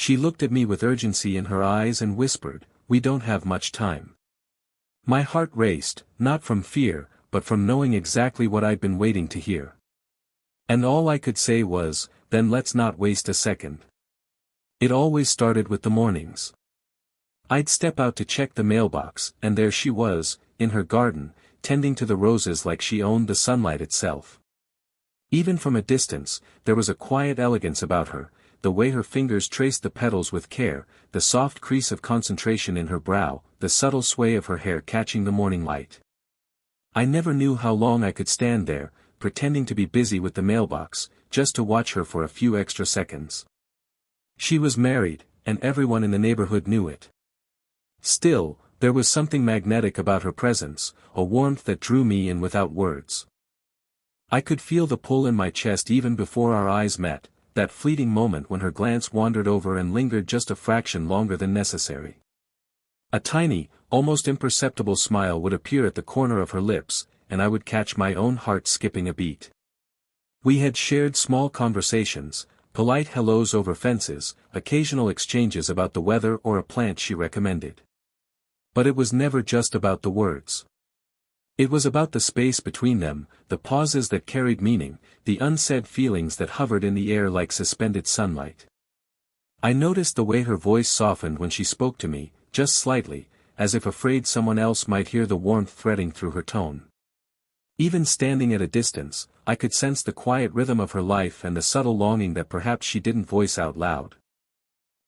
She looked at me with urgency in her eyes and whispered, "We don't have much time." My heart raced, not from fear, but from knowing exactly what I'd been waiting to hear. And all I could say was, "Then let's not waste a second." It always started with the mornings. I'd step out to check the mailbox, and there she was, in her garden, tending to the roses like she owned the sunlight itself. Even from a distance, there was a quiet elegance about her, the way her fingers traced the petals with care, the soft crease of concentration in her brow, the subtle sway of her hair catching the morning light. I never knew how long I could stand there, pretending to be busy with the mailbox, just to watch her for a few extra seconds. She was married, and everyone in the neighborhood knew it. Still, there was something magnetic about her presence, a warmth that drew me in without words. I could feel the pull in my chest even before our eyes met, that fleeting moment when her glance wandered over and lingered just a fraction longer than necessary. A tiny, almost imperceptible smile would appear at the corner of her lips, and I would catch my own heart skipping a beat. We had shared small conversations, polite hellos over fences, occasional exchanges about the weather or a plant she recommended. But it was never just about the words. It was about the space between them, the pauses that carried meaning, the unsaid feelings that hovered in the air like suspended sunlight. I noticed the way her voice softened when she spoke to me, just slightly, as if afraid someone else might hear the warmth threading through her tone. Even standing at a distance, I could sense the quiet rhythm of her life and the subtle longing that perhaps she didn't voice out loud.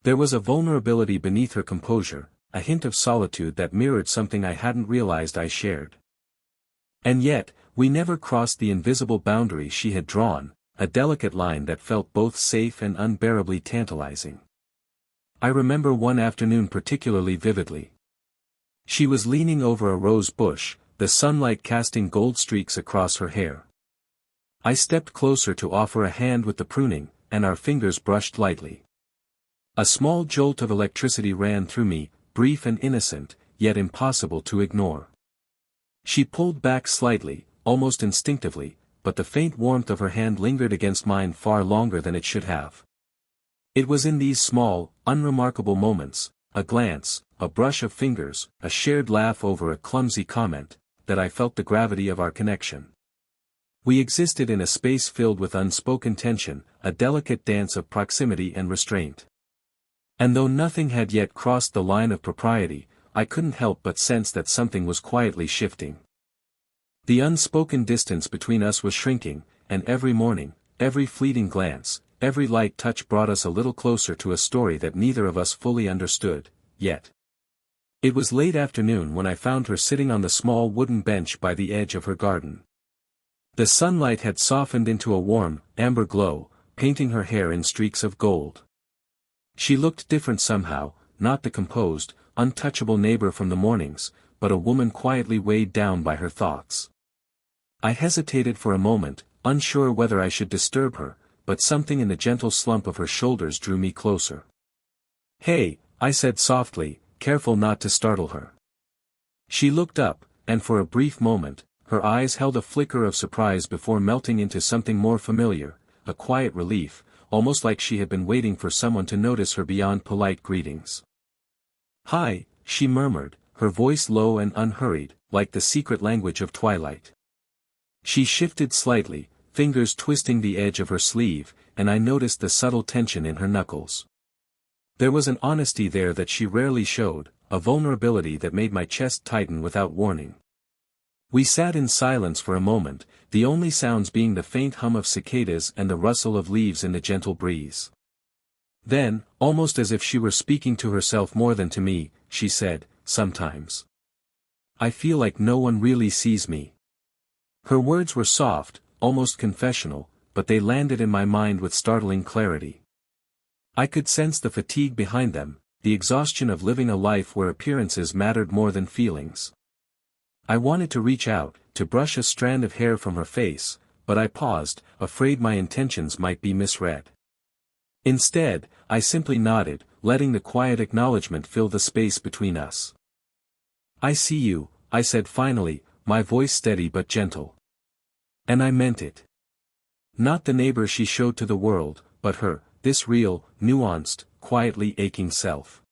There was a vulnerability beneath her composure, a hint of solitude that mirrored something I hadn't realized I shared. And yet, we never crossed the invisible boundary she had drawn, a delicate line that felt both safe and unbearably tantalizing. I remember one afternoon particularly vividly. She was leaning over a rose bush, the sunlight casting gold streaks across her hair. I stepped closer to offer a hand with the pruning, and our fingers brushed lightly. A small jolt of electricity ran through me, brief and innocent, yet impossible to ignore. She pulled back slightly, almost instinctively, but the faint warmth of her hand lingered against mine far longer than it should have. It was in these small, unremarkable moments, a glance, a brush of fingers, a shared laugh over a clumsy comment, that I felt the gravity of our connection. We existed in a space filled with unspoken tension, a delicate dance of proximity and restraint. And though nothing had yet crossed the line of propriety, I couldn't help but sense that something was quietly shifting. The unspoken distance between us was shrinking, and every morning, every fleeting glance, every light touch brought us a little closer to a story that neither of us fully understood, yet. It was late afternoon when I found her sitting on the small wooden bench by the edge of her garden. The sunlight had softened into a warm, amber glow, painting her hair in streaks of gold. She looked different somehow, not the composed, untouchable neighbor from the mornings, but a woman quietly weighed down by her thoughts. I hesitated for a moment, unsure whether I should disturb her, but something in the gentle slump of her shoulders drew me closer. "Hey," I said softly, careful not to startle her. She looked up, and for a brief moment, her eyes held a flicker of surprise before melting into something more familiar, a quiet relief, almost like she had been waiting for someone to notice her beyond polite greetings. "Hi," she murmured, her voice low and unhurried, like the secret language of twilight. She shifted slightly, fingers twisting the edge of her sleeve, and I noticed the subtle tension in her knuckles. There was an honesty there that she rarely showed, a vulnerability that made my chest tighten without warning. We sat in silence for a moment, the only sounds being the faint hum of cicadas and the rustle of leaves in the gentle breeze. Then, almost as if she were speaking to herself more than to me, she said, "Sometimes I feel like no one really sees me." Her words were soft, almost confessional, but they landed in my mind with startling clarity. I could sense the fatigue behind them, the exhaustion of living a life where appearances mattered more than feelings. I wanted to reach out, to brush a strand of hair from her face, but I paused, afraid my intentions might be misread. Instead, I simply nodded, letting the quiet acknowledgement fill the space between us. "I see you," I said finally, my voice steady but gentle. And I meant it. Not the neighbor she showed to the world, but her, this real, nuanced, quietly aching self.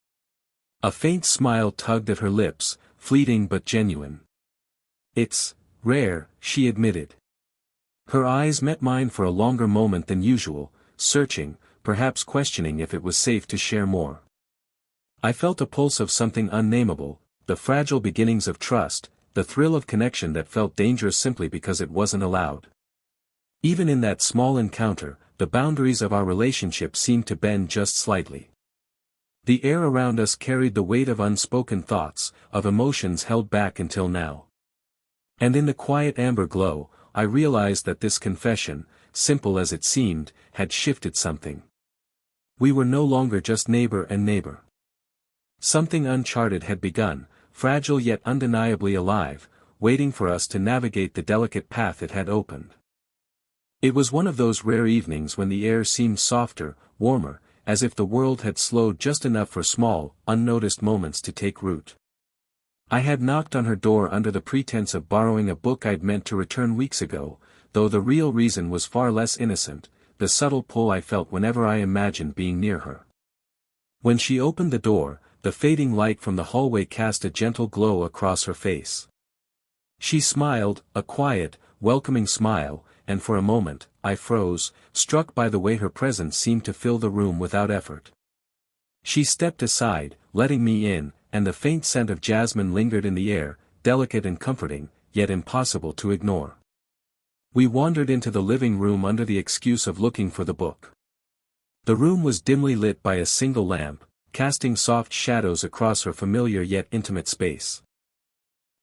A faint smile tugged at her lips, fleeting but genuine. "It's rare," she admitted. Her eyes met mine for a longer moment than usual, searching, perhaps questioning if it was safe to share more. I felt a pulse of something unnameable, the fragile beginnings of trust, the thrill of connection that felt dangerous simply because it wasn't allowed. Even in that small encounter, the boundaries of our relationship seemed to bend just slightly. The air around us carried the weight of unspoken thoughts, of emotions held back until now. And in the quiet amber glow, I realized that this confession, simple as it seemed, had shifted something. We were no longer just neighbor and neighbor. Something uncharted had begun, fragile yet undeniably alive, waiting for us to navigate the delicate path it had opened. It was one of those rare evenings when the air seemed softer, warmer, as if the world had slowed just enough for small, unnoticed moments to take root. I had knocked on her door under the pretense of borrowing a book I'd meant to return weeks ago, though the real reason was far less innocent, the subtle pull I felt whenever I imagined being near her. When she opened the door, the fading light from the hallway cast a gentle glow across her face. She smiled, a quiet, welcoming smile, and for a moment, I froze, struck by the way her presence seemed to fill the room without effort. She stepped aside, letting me in, and the faint scent of jasmine lingered in the air, delicate and comforting, yet impossible to ignore. We wandered into the living room under the excuse of looking for the book. The room was dimly lit by a single lamp, casting soft shadows across her familiar yet intimate space.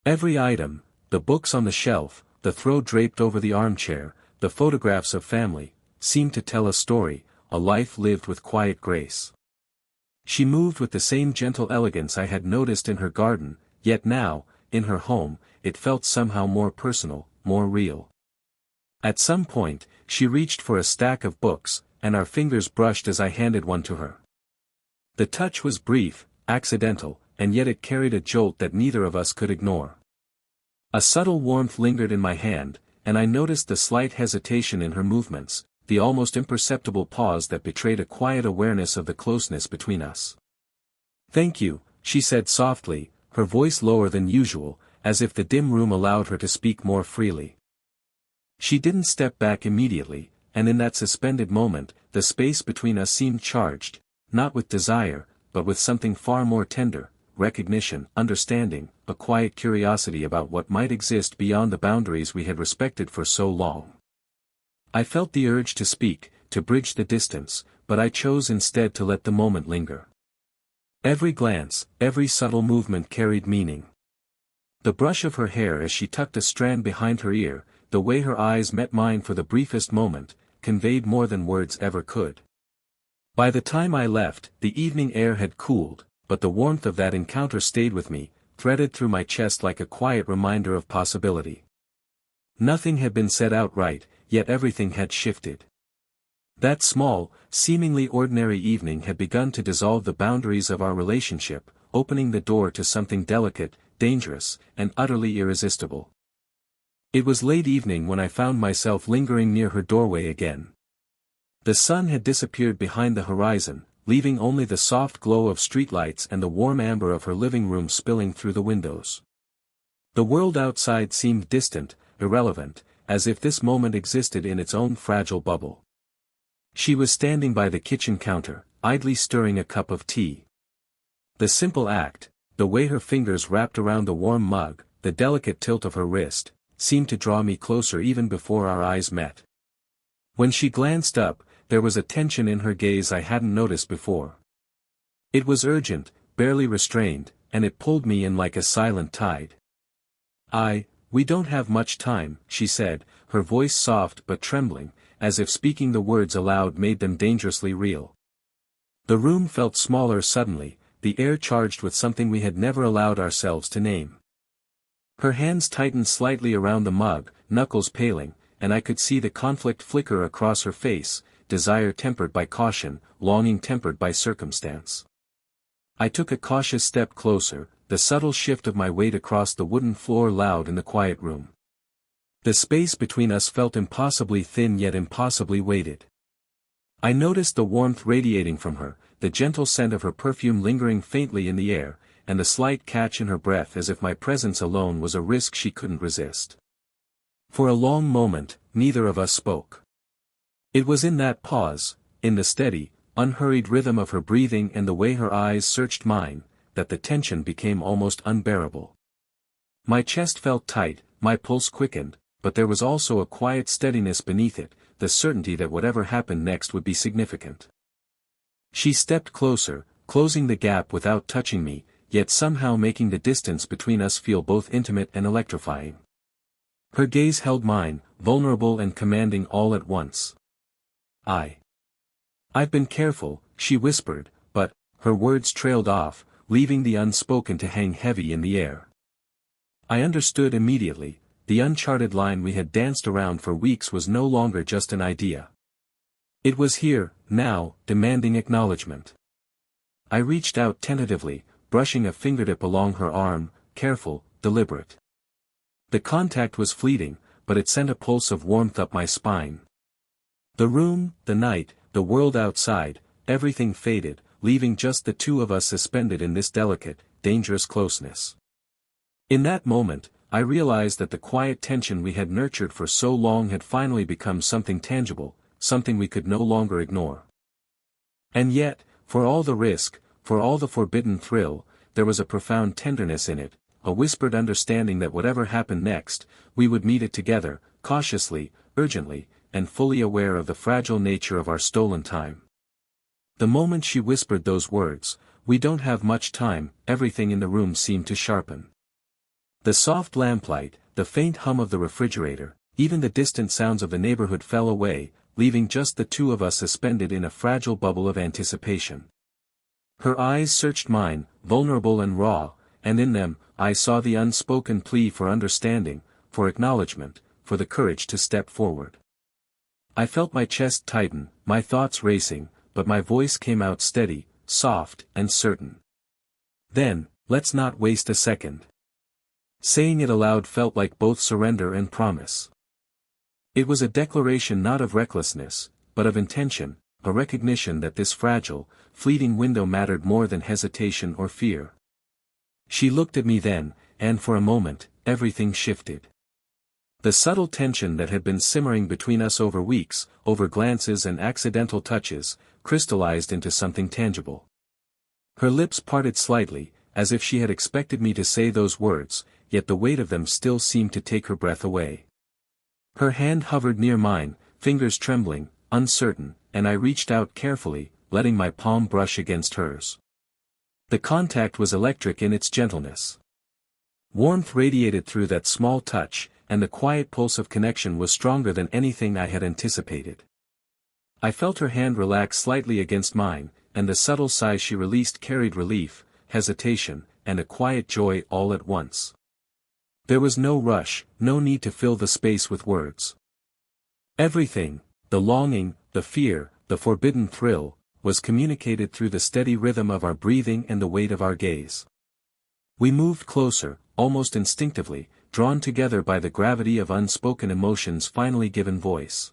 Every item, the books on the shelf, the throw draped over the armchair, the photographs of family, seemed to tell a story, a life lived with quiet grace. She moved with the same gentle elegance I had noticed in her garden, yet now, in her home, it felt somehow more personal, more real. At some point, she reached for a stack of books, and our fingers brushed as I handed one to her. The touch was brief, accidental, and yet it carried a jolt that neither of us could ignore. A subtle warmth lingered in my hand, and I noticed the slight hesitation in her movements, the almost imperceptible pause that betrayed a quiet awareness of the closeness between us. "Thank you," she said softly, her voice lower than usual, as if the dim room allowed her to speak more freely. She didn't step back immediately, and in that suspended moment, the space between us seemed charged, not with desire, but with something far more tender, recognition, understanding, a quiet curiosity about what might exist beyond the boundaries we had respected for so long. I felt the urge to speak, to bridge the distance, but I chose instead to let the moment linger. Every glance, every subtle movement carried meaning. The brush of her hair as she tucked a strand behind her ear, the way her eyes met mine for the briefest moment, conveyed more than words ever could. By the time I left, the evening air had cooled, but the warmth of that encounter stayed with me, threaded through my chest like a quiet reminder of possibility. Nothing had been said outright, yet everything had shifted. That small, seemingly ordinary evening had begun to dissolve the boundaries of our relationship, opening the door to something delicate, dangerous, and utterly irresistible. It was late evening when I found myself lingering near her doorway again. The sun had disappeared behind the horizon, leaving only the soft glow of streetlights and the warm amber of her living room spilling through the windows. The world outside seemed distant, irrelevant, as if this moment existed in its own fragile bubble. She was standing by the kitchen counter, idly stirring a cup of tea. The simple act, the way her fingers wrapped around the warm mug, the delicate tilt of her wrist, seemed to draw me closer even before our eyes met. When she glanced up, there was a tension in her gaze I hadn't noticed before. It was urgent, barely restrained, and it pulled me in like a silent tide. We don't have much time," she said, her voice soft but trembling, as if speaking the words aloud made them dangerously real. The room felt smaller suddenly, the air charged with something we had never allowed ourselves to name. Her hands tightened slightly around the mug, knuckles paling, and I could see the conflict flicker across her face, desire tempered by caution, longing tempered by circumstance. I took a cautious step closer, the subtle shift of my weight across the wooden floor loud in the quiet room. The space between us felt impossibly thin yet impossibly weighted. I noticed the warmth radiating from her, the gentle scent of her perfume lingering faintly in the air, and the slight catch in her breath as if my presence alone was a risk she couldn't resist. For a long moment, neither of us spoke. It was in that pause, in the steady, unhurried rhythm of her breathing and the way her eyes searched mine, that the tension became almost unbearable. My chest felt tight, my pulse quickened, but there was also a quiet steadiness beneath it, the certainty that whatever happened next would be significant. She stepped closer, closing the gap without touching me, yet somehow making the distance between us feel both intimate and electrifying. Her gaze held mine, vulnerable and commanding all at once. I've been careful, she whispered, but, her words trailed off, leaving the unspoken to hang heavy in the air. I understood immediately, the uncharted line we had danced around for weeks was no longer just an idea. It was here, now, demanding acknowledgement. I reached out tentatively, brushing a fingertip along her arm, careful, deliberate. The contact was fleeting, but it sent a pulse of warmth up my spine. The room, the night, the world outside, everything faded, leaving just the two of us suspended in this delicate, dangerous closeness. In that moment, I realized that the quiet tension we had nurtured for so long had finally become something tangible, something we could no longer ignore. And yet, for all the risk, for all the forbidden thrill, there was a profound tenderness in it, a whispered understanding that whatever happened next, we would meet it together, cautiously, urgently, and fully aware of the fragile nature of our stolen time. The moment she whispered those words, "We don't have much time," everything in the room seemed to sharpen. The soft lamplight, the faint hum of the refrigerator, even the distant sounds of the neighborhood fell away, leaving just the two of us suspended in a fragile bubble of anticipation. Her eyes searched mine, vulnerable and raw, and in them, I saw the unspoken plea for understanding, for acknowledgement, for the courage to step forward. I felt my chest tighten, my thoughts racing, but my voice came out steady, soft, and certain. "Then, let's not waste a second." Saying it aloud felt like both surrender and promise. It was a declaration not of recklessness, but of intention, a recognition that this fragile, fleeting window mattered more than hesitation or fear. She looked at me then, and for a moment, everything shifted. The subtle tension that had been simmering between us over weeks, over glances and accidental touches, crystallized into something tangible. Her lips parted slightly, as if she had expected me to say those words, yet the weight of them still seemed to take her breath away. Her hand hovered near mine, fingers trembling, uncertain, and I reached out carefully, letting my palm brush against hers. The contact was electric in its gentleness. Warmth radiated through that small touch, and the quiet pulse of connection was stronger than anything I had anticipated. I felt her hand relax slightly against mine, and the subtle sigh she released carried relief, hesitation, and a quiet joy all at once. There was no rush, no need to fill the space with words. Everything, the longing, the fear, the forbidden thrill, was communicated through the steady rhythm of our breathing and the weight of our gaze. We moved closer, almost instinctively, drawn together by the gravity of unspoken emotions finally given voice.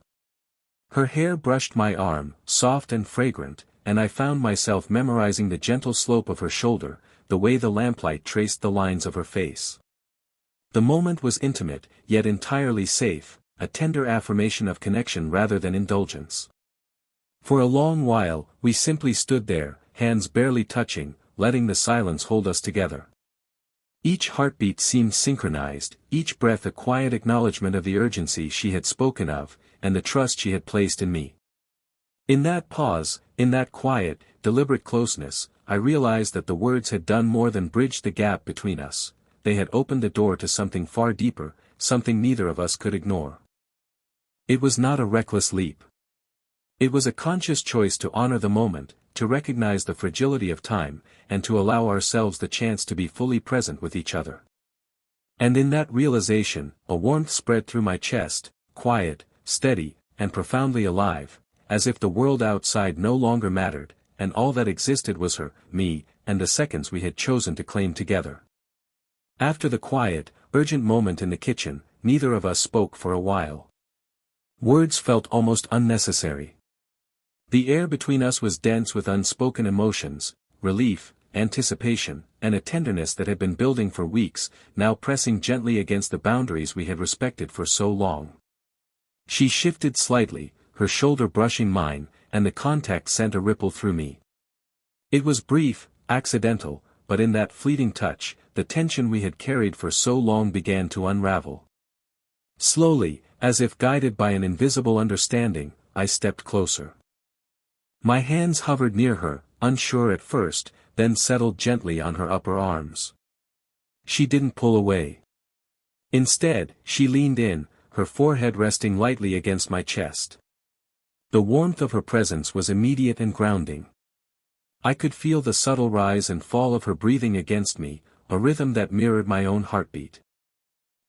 Her hair brushed my arm, soft and fragrant, and I found myself memorizing the gentle slope of her shoulder, the way the lamplight traced the lines of her face. The moment was intimate, yet entirely safe, a tender affirmation of connection rather than indulgence. For a long while, we simply stood there, hands barely touching, letting the silence hold us together. Each heartbeat seemed synchronized, each breath a quiet acknowledgement of the urgency she had spoken of, and the trust she had placed in me. In that pause, in that quiet, deliberate closeness, I realized that the words had done more than bridge the gap between us. They had opened the door to something far deeper, something neither of us could ignore. It was not a reckless leap. It was a conscious choice to honor the moment, to recognize the fragility of time, and to allow ourselves the chance to be fully present with each other. And in that realization, a warmth spread through my chest, quiet, steady, and profoundly alive, as if the world outside no longer mattered, and all that existed was her, me, and the seconds we had chosen to claim together. After the quiet, urgent moment in the kitchen, neither of us spoke for a while. Words felt almost unnecessary. The air between us was dense with unspoken emotions, relief, anticipation, and a tenderness that had been building for weeks, now pressing gently against the boundaries we had respected for so long. She shifted slightly, her shoulder brushing mine, and the contact sent a ripple through me. It was brief, accidental, but in that fleeting touch, the tension we had carried for so long began to unravel. Slowly, as if guided by an invisible understanding, I stepped closer. My hands hovered near her, unsure at first, then settled gently on her upper arms. She didn't pull away. Instead, she leaned in, her forehead resting lightly against my chest. The warmth of her presence was immediate and grounding. I could feel the subtle rise and fall of her breathing against me, a rhythm that mirrored my own heartbeat.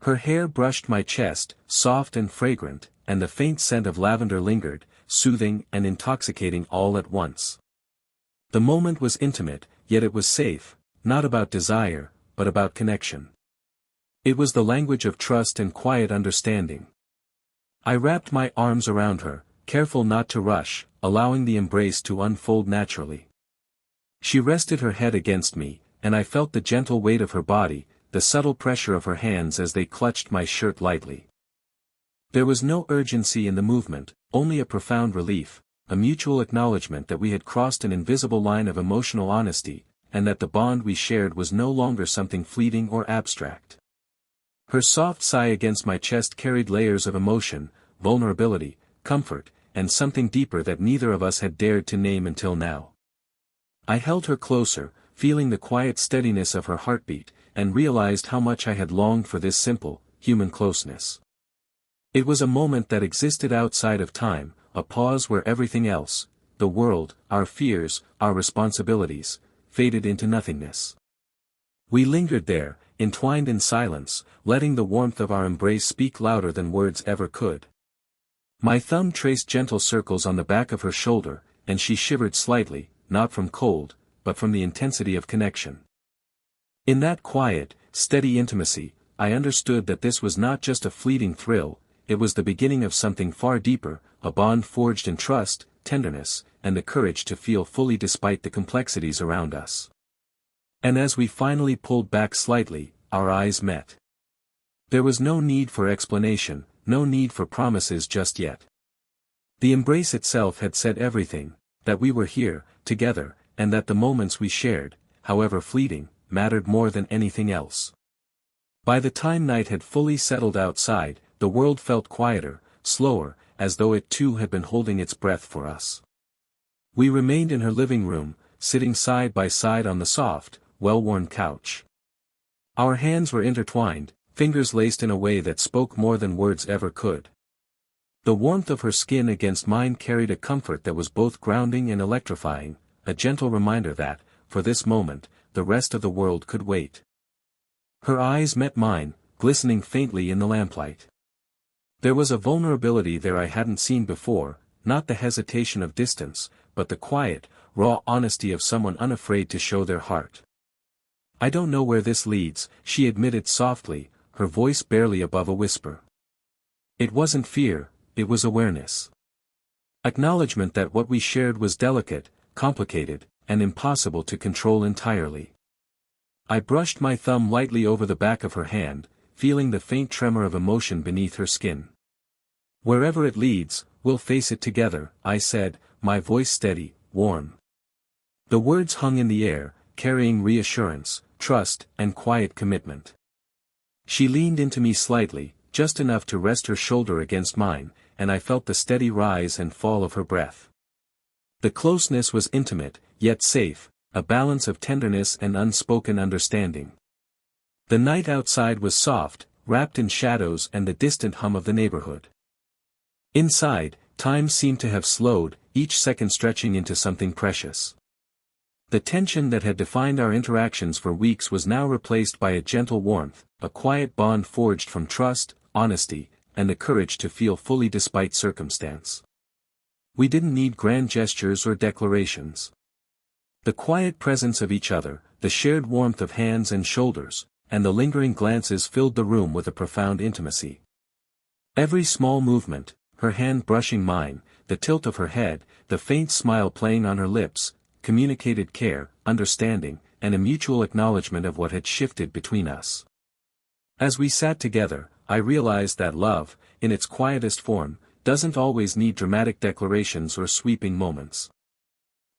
Her hair brushed my chest, soft and fragrant, and the faint scent of lavender lingered, soothing and intoxicating all at once. The moment was intimate, yet it was safe, not about desire, but about connection. It was the language of trust and quiet understanding. I wrapped my arms around her, careful not to rush, allowing the embrace to unfold naturally. She rested her head against me, and I felt the gentle weight of her body, the subtle pressure of her hands as they clutched my shirt lightly. There was no urgency in the movement, only a profound relief, a mutual acknowledgement that we had crossed an invisible line of emotional honesty, and that the bond we shared was no longer something fleeting or abstract. Her soft sigh against my chest carried layers of emotion, vulnerability, comfort, and something deeper that neither of us had dared to name until now. I held her closer, feeling the quiet steadiness of her heartbeat, and realized how much I had longed for this simple, human closeness. It was a moment that existed outside of time, a pause where everything else, the world, our fears, our responsibilities, faded into nothingness. We lingered there, entwined in silence, letting the warmth of our embrace speak louder than words ever could. My thumb traced gentle circles on the back of her shoulder, and she shivered slightly, not from cold, but from the intensity of connection. In that quiet, steady intimacy, I understood that this was not just a fleeting thrill, it was the beginning of something far deeper, a bond forged in trust, tenderness, and the courage to feel fully despite the complexities around us. And as we finally pulled back slightly, our eyes met. There was no need for explanation, no need for promises just yet. The embrace itself had said everything, that we were here, together, and that the moments we shared, however fleeting, mattered more than anything else. By the time night had fully settled outside, the world felt quieter, slower, as though it too had been holding its breath for us. We remained in her living room, sitting side by side on the soft, well-worn couch. Our hands were intertwined, fingers laced in a way that spoke more than words ever could. The warmth of her skin against mine carried a comfort that was both grounding and electrifying, a gentle reminder that, for this moment, the rest of the world could wait. Her eyes met mine, glistening faintly in the lamplight. There was a vulnerability there I hadn't seen before, not the hesitation of distance, but the quiet, raw honesty of someone unafraid to show their heart. "I don't know where this leads," she admitted softly, her voice barely above a whisper. It wasn't fear, it was awareness. Acknowledgement that what we shared was delicate, complicated, and impossible to control entirely. I brushed my thumb lightly over the back of her hand, feeling the faint tremor of emotion beneath her skin. "Wherever it leads, we'll face it together," I said, my voice steady, warm. The words hung in the air, carrying reassurance, trust, and quiet commitment. She leaned into me slightly, just enough to rest her shoulder against mine, and I felt the steady rise and fall of her breath. The closeness was intimate, yet safe, a balance of tenderness and unspoken understanding. The night outside was soft, wrapped in shadows and the distant hum of the neighborhood. Inside, time seemed to have slowed, each second stretching into something precious. The tension that had defined our interactions for weeks was now replaced by a gentle warmth, a quiet bond forged from trust, honesty, and the courage to feel fully despite circumstance. We didn't need grand gestures or declarations. The quiet presence of each other, the shared warmth of hands and shoulders, and the lingering glances filled the room with a profound intimacy. Every small movement, her hand brushing mine, the tilt of her head, the faint smile playing on her lips, communicated care, understanding, and a mutual acknowledgement of what had shifted between us. As we sat together, I realized that love, in its quietest form, doesn't always need dramatic declarations or sweeping moments.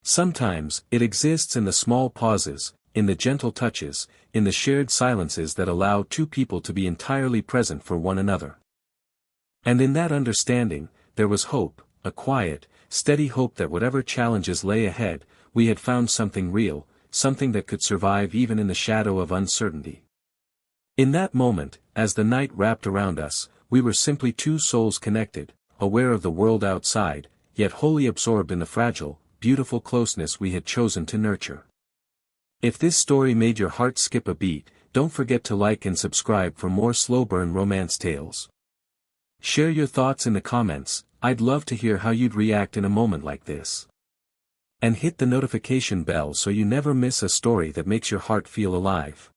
Sometimes, it exists in the small pauses, in the gentle touches, in the shared silences that allow two people to be entirely present for one another. And in that understanding, there was hope, a quiet, steady hope that whatever challenges lay ahead, we had found something real, something that could survive even in the shadow of uncertainty. In that moment, as the night wrapped around us, we were simply two souls connected, aware of the world outside, yet wholly absorbed in the fragile, beautiful closeness we had chosen to nurture. If this story made your heart skip a beat, don't forget to like and subscribe for more slow-burn romance tales. Share your thoughts in the comments, I'd love to hear how you'd react in a moment like this. And hit the notification bell so you never miss a story that makes your heart feel alive.